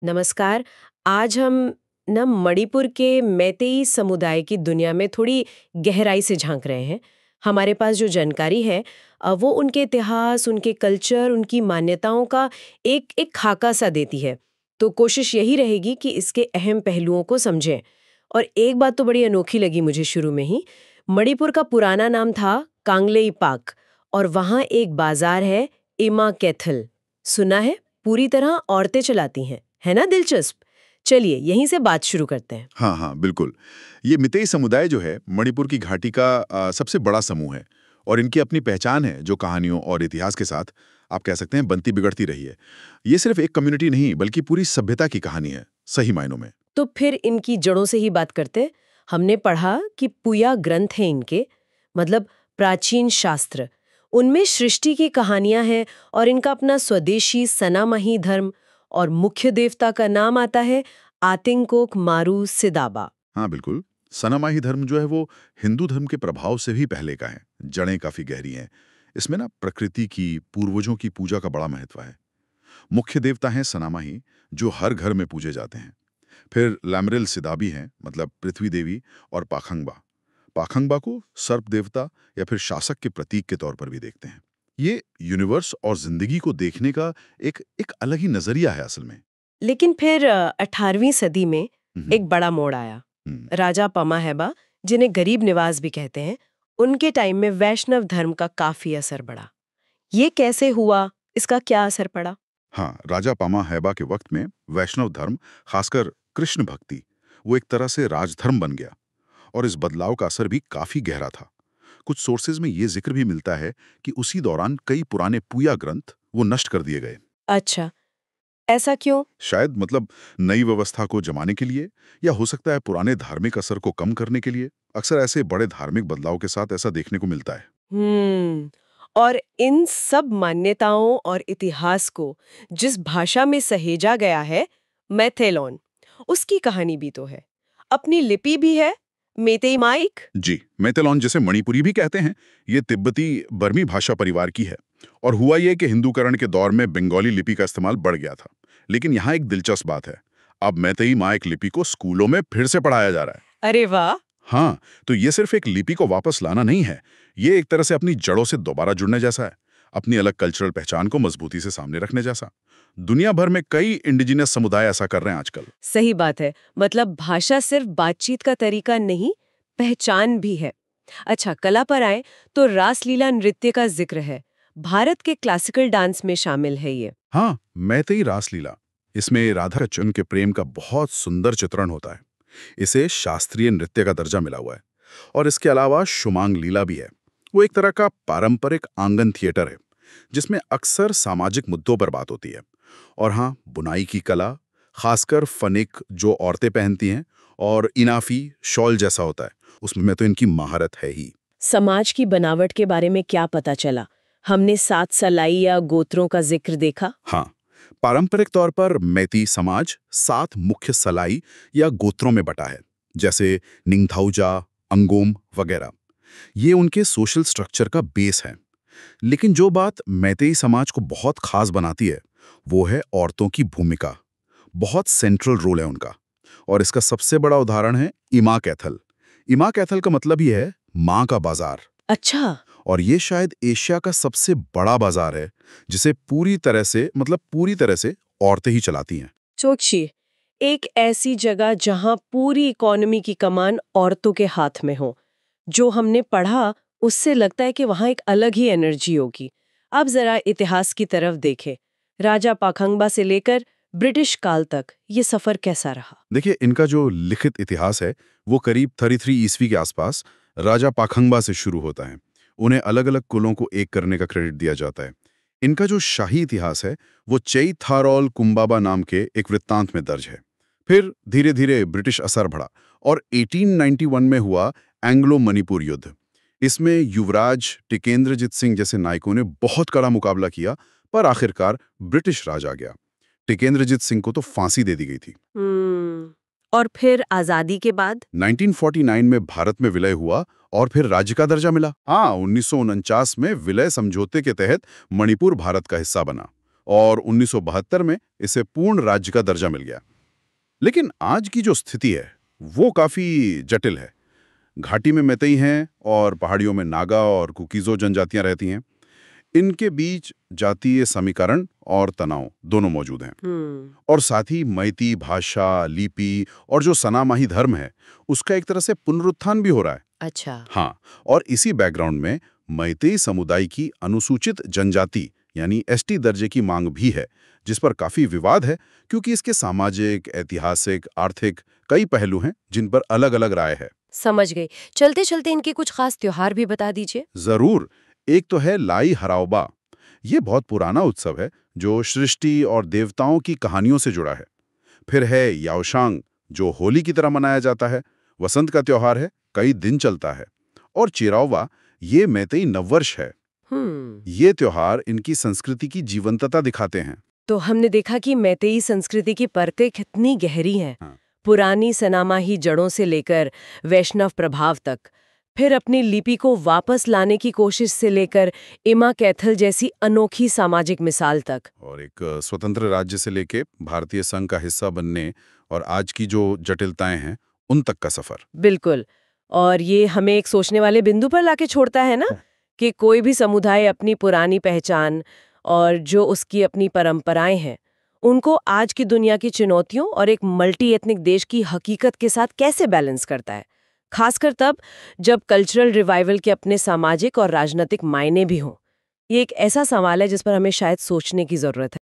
नमस्कार। आज हम मणिपुर के मैतेई समुदाय की दुनिया में थोड़ी गहराई से झांक रहे हैं। हमारे पास जो जानकारी है वो उनके इतिहास, उनके कल्चर, उनकी मान्यताओं का एक एक खाका सा देती है। तो कोशिश यही रहेगी कि इसके अहम पहलुओं को समझें। और एक बात तो बड़ी अनोखी लगी मुझे शुरू में ही। मणिपुर का पुराना नाम था कांगलेईपाक और वहाँ एक बाजार है, इमा कैथल। सुना है? पूरी तरह औरतें चलाती हैं, है ना दिलचस्प। चलिए यहीं से बात शुरू करते हैं। हाँ हाँ बिल्कुल। ये मितेई समुदाय जो है मणिपुर की घाटी का सबसे बड़ा समूह है और इनकी अपनी पहचान है जो कहानियों और इतिहास के साथ आप कह सकते हैं बनती बिगड़ती रही है। ये सिर्फ एक कम्युनिटी नहीं बल्कि पूरी सभ्यता की कहानी है सही मायनों में। तो फिर इनकी जड़ों से ही बात करते हैं। हमने पढ़ा कि पुया ग्रंथ है इनके, मतलब प्राचीन शास्त्र। उनमें सृष्टि की कहानियां हैं और इनका अपना स्वदेशी सनामाही धर्म और मुख्य देवता का नाम आता है आतिंकोक मारू सिदाबा। हाँ बिल्कुल। सनामाही धर्म जो है वो हिंदू धर्म के प्रभाव से भी पहले का है। जड़ें काफी गहरी हैं। इसमें ना प्रकृति की पूर्वजों की पूजा का बड़ा महत्व है। मुख्य देवता हैं सनामाही जो हर घर में पूजे जाते हैं। फिर लैमरेल सिदाबी हैं मतलब पृथ्वी देवी और पाखंगबा। पाखंगबा को सर्प देवता या फिर शासक के प्रतीक के तौर पर भी देखते हैं। ये यूनिवर्स और जिंदगी को देखने का एक एक अलग ही नजरिया है असल में। लेकिन फिर 18वीं सदी में हम्म, एक बड़ा मोड़ आया। हम्म, राजा पमाहेबा, जिन्हें गरीब निवास भी कहते हैं, उनके टाइम में वैष्णव धर्म का काफी असर बढ़ा। ये कैसे हुआ? इसका क्या असर पड़ा? हाँ, राजा पामा हैबा के वक्त में वैष्णव धर्म, खासकर कृष्ण भक्ति, वो एक तरह से राजधर्म बन गया और इस बदलाव का असर भी काफी गहरा था। कुछ सोर्सेज में ये जिक्र भी मिलता है कि उसी दौरान कई पुराने पूया ग्रंथ वो नष्ट कर दिए गए। अच्छा, ऐसा क्यों? शायद मतलब नई व्यवस्था को जमाने के लिए या हो सकता है पुराने धार्मिक असर को कम करने के लिए। अक्सर ऐसे बड़े धार्मिक बदलाव के साथ ऐसा देखने को मिलता है। हम्म। और इन सब मान्यताओं और इतिहास को जिस भाषा में सहेजा गया है, मैथेलॉन, उसकी कहानी भी तो है। अपनी लिपि भी है, मेतेई माइक। जी, मेतेलॉन जिसे मणिपुरी भी कहते हैं, ये तिब्बती बर्मी भाषा परिवार की है। और हुआ ये कि हिंदूकरण के दौर में बंगाली लिपि का इस्तेमाल बढ़ गया था। लेकिन यहाँ एक दिलचस्प बात है, अब मैतेई माइक लिपि को स्कूलों में फिर से पढ़ाया जा रहा है। अरे वाह! हाँ, तो ये सिर्फ एक लिपि को वापस लाना नहीं है, ये एक तरह से अपनी जड़ों से दोबारा जुड़ने जैसा है, अपनी अलग कल्चरल पहचान को मजबूती से सामने रखने जैसा। दुनिया भर में कई इंडिजिनस समुदाय ऐसा कर रहे हैं आजकल। सही बात है। मतलब भाषा सिर्फ बातचीत का तरीका नहीं, पहचान भी है। अच्छा, कला पर आए तो रासलीला नृत्य का जिक्र है। भारत के क्लासिकल डांस में शामिल है ये। हाँ, मैतेई रासलीला, इसमें राधा कृष्ण के प्रेम का बहुत सुंदर चित्रण होता है। इसे शास्त्रीय नृत्य का दर्जा मिला हुआ है। और इसके अलावा शुमांग लीला भी है। वो एक तरह का पारंपरिक आंगन थिएटर है जिसमें अक्सर सामाजिक मुद्दों पर बात होती है। और हाँ, बुनाई की कला, खासकर फनिक जो औरतें पहनती हैं, और इनाफी शॉल जैसा होता है, उसमें तो इनकी महारत है ही। समाज की बनावट के बारे में क्या पता चला? हमने 7 सलाई या गोत्रों का जिक्र देखा। हाँ, पारंपरिक तौर पर मैती समाज 7 मुख्य सलाई या गोत्रों में बटा है, जैसे निंगथौजा, अंगोम वगैरह। ये उनके सोशल स्ट्रक्चर का बेस है। लेकिन जो बात मैतेई समाज को बहुत खास बनाती है वो है औरतों की भूमिका। बहुत सेंट्रल रोल है उनका। और इसका सबसे बड़ा उदाहरण है इमा कैथल। इमा कैथल का मतलब ही है माँ का बाजार। अच्छा। और ये शायद एशिया का सबसे बड़ा बाजार है जिसे पूरी तरह से औरतें ही चलाती हैं। सोचिए, एक ऐसी जगह जहां पूरी इकोनॉमी की कमान औरतों के हाथ में हो। जो हमने पढ़ा उससे लगता है कि वहां एक अलग ही एनर्जी होगी। अब जरा इतिहास की तरफ देखें। राजा पाखंबा से लेकर ब्रिटिश काल तक ये सफर कैसा रहा? देखिए, इनका जो लिखित इतिहास है वो करीब 33 ईस्वी के आसपास राजा पाखंबा से शुरू होता है। उन्हें अलग अलग कुलों को एक करने का क्रेडिट दिया जाता है। इनका जो शाही इतिहास है वो चेई थारौल कुंबाबा नाम के एक वृत्तांत में दर्ज है। फिर धीरे धीरे ब्रिटिश असर बढ़ा और 1891 में हुआ एंग्लो मणिपुर युद्ध। इसमें युवराज टिकेंद्रजीत सिंह जैसे नायकों ने बहुत कड़ा मुकाबला किया, पर आखिरकार ब्रिटिश राज आ गया। टिकेंद्रजीत सिंह को तो फांसी दे दी गई थी। और फिर आजादी के बाद? 1949 में भारत में विलय हुआ और फिर राज्य का दर्जा मिला। हाँ, 1949 में विलय समझौते के तहत मणिपुर भारत का हिस्सा बना और 1972 में इसे पूर्ण राज्य का दर्जा मिल गया। लेकिन आज की जो स्थिति है वो काफी जटिल है। घाटी में मैतेई हैं और पहाड़ियों में नागा और कुकीजो जनजातियां रहती हैं। इनके बीच जातीय समीकरण और तनाव दोनों मौजूद हैं। और साथ ही मैती भाषा, लिपि और जो सनामाही धर्म है उसका एक तरह से पुनरुत्थान भी हो रहा है। अच्छा। हाँ, और इसी बैकग्राउंड में मैतेई समुदाय की अनुसूचित जनजाति यानी एसटी दर्जे की मांग भी है, जिस पर काफी विवाद है क्योंकि इसके सामाजिक, ऐतिहासिक, आर्थिक कई पहलू हैं जिन पर अलग-अलग राय है। समझ गई। चलते चलते इनके कुछ खास त्योहार भी बता दीजिए। जरूर। एक तो है लाई हराओबा। ये बहुत पुराना उत्सव है जो सृष्टि और देवताओं की कहानियों से जुड़ा है। फिर है याओशांग, जो होली की तरह मनाया जाता है। वसंत का त्योहार है, कई दिन चलता है। और चिराओवा, ये मैतेई नववर्ष है। ये त्योहार इनकी संस्कृति की जीवंतता दिखाते हैं। तो हमने देखा कि मैतेई संस्कृति की परतें कितनी गहरी हैं। हाँ। पुरानी सनामाही जड़ों से लेकर वैष्णव प्रभाव तक, फिर अपनी लिपि को वापस लाने की कोशिश से लेकर इमा कैथल जैसी अनोखी सामाजिक मिसाल तक। और एक स्वतंत्र राज्य से लेके भारतीय संघ का हिस्सा बनने और आज की जो जटिलताएं हैं उन तक का सफर। बिल्कुल। और ये हमें एक सोचने वाले बिंदु पर लाके छोड़ता है ना, कि कोई भी समुदाय अपनी पुरानी पहचान और जो उसकी अपनी परंपराएं हैं उनको आज की दुनिया की चुनौतियों और एक मल्टी एथनिक देश की हकीकत के साथ कैसे बैलेंस करता है, खासकर तब जब कल्चरल रिवाइवल के अपने सामाजिक और राजनीतिक मायने भी हों। ये एक ऐसा सवाल है जिस पर हमें शायद सोचने की जरूरत है।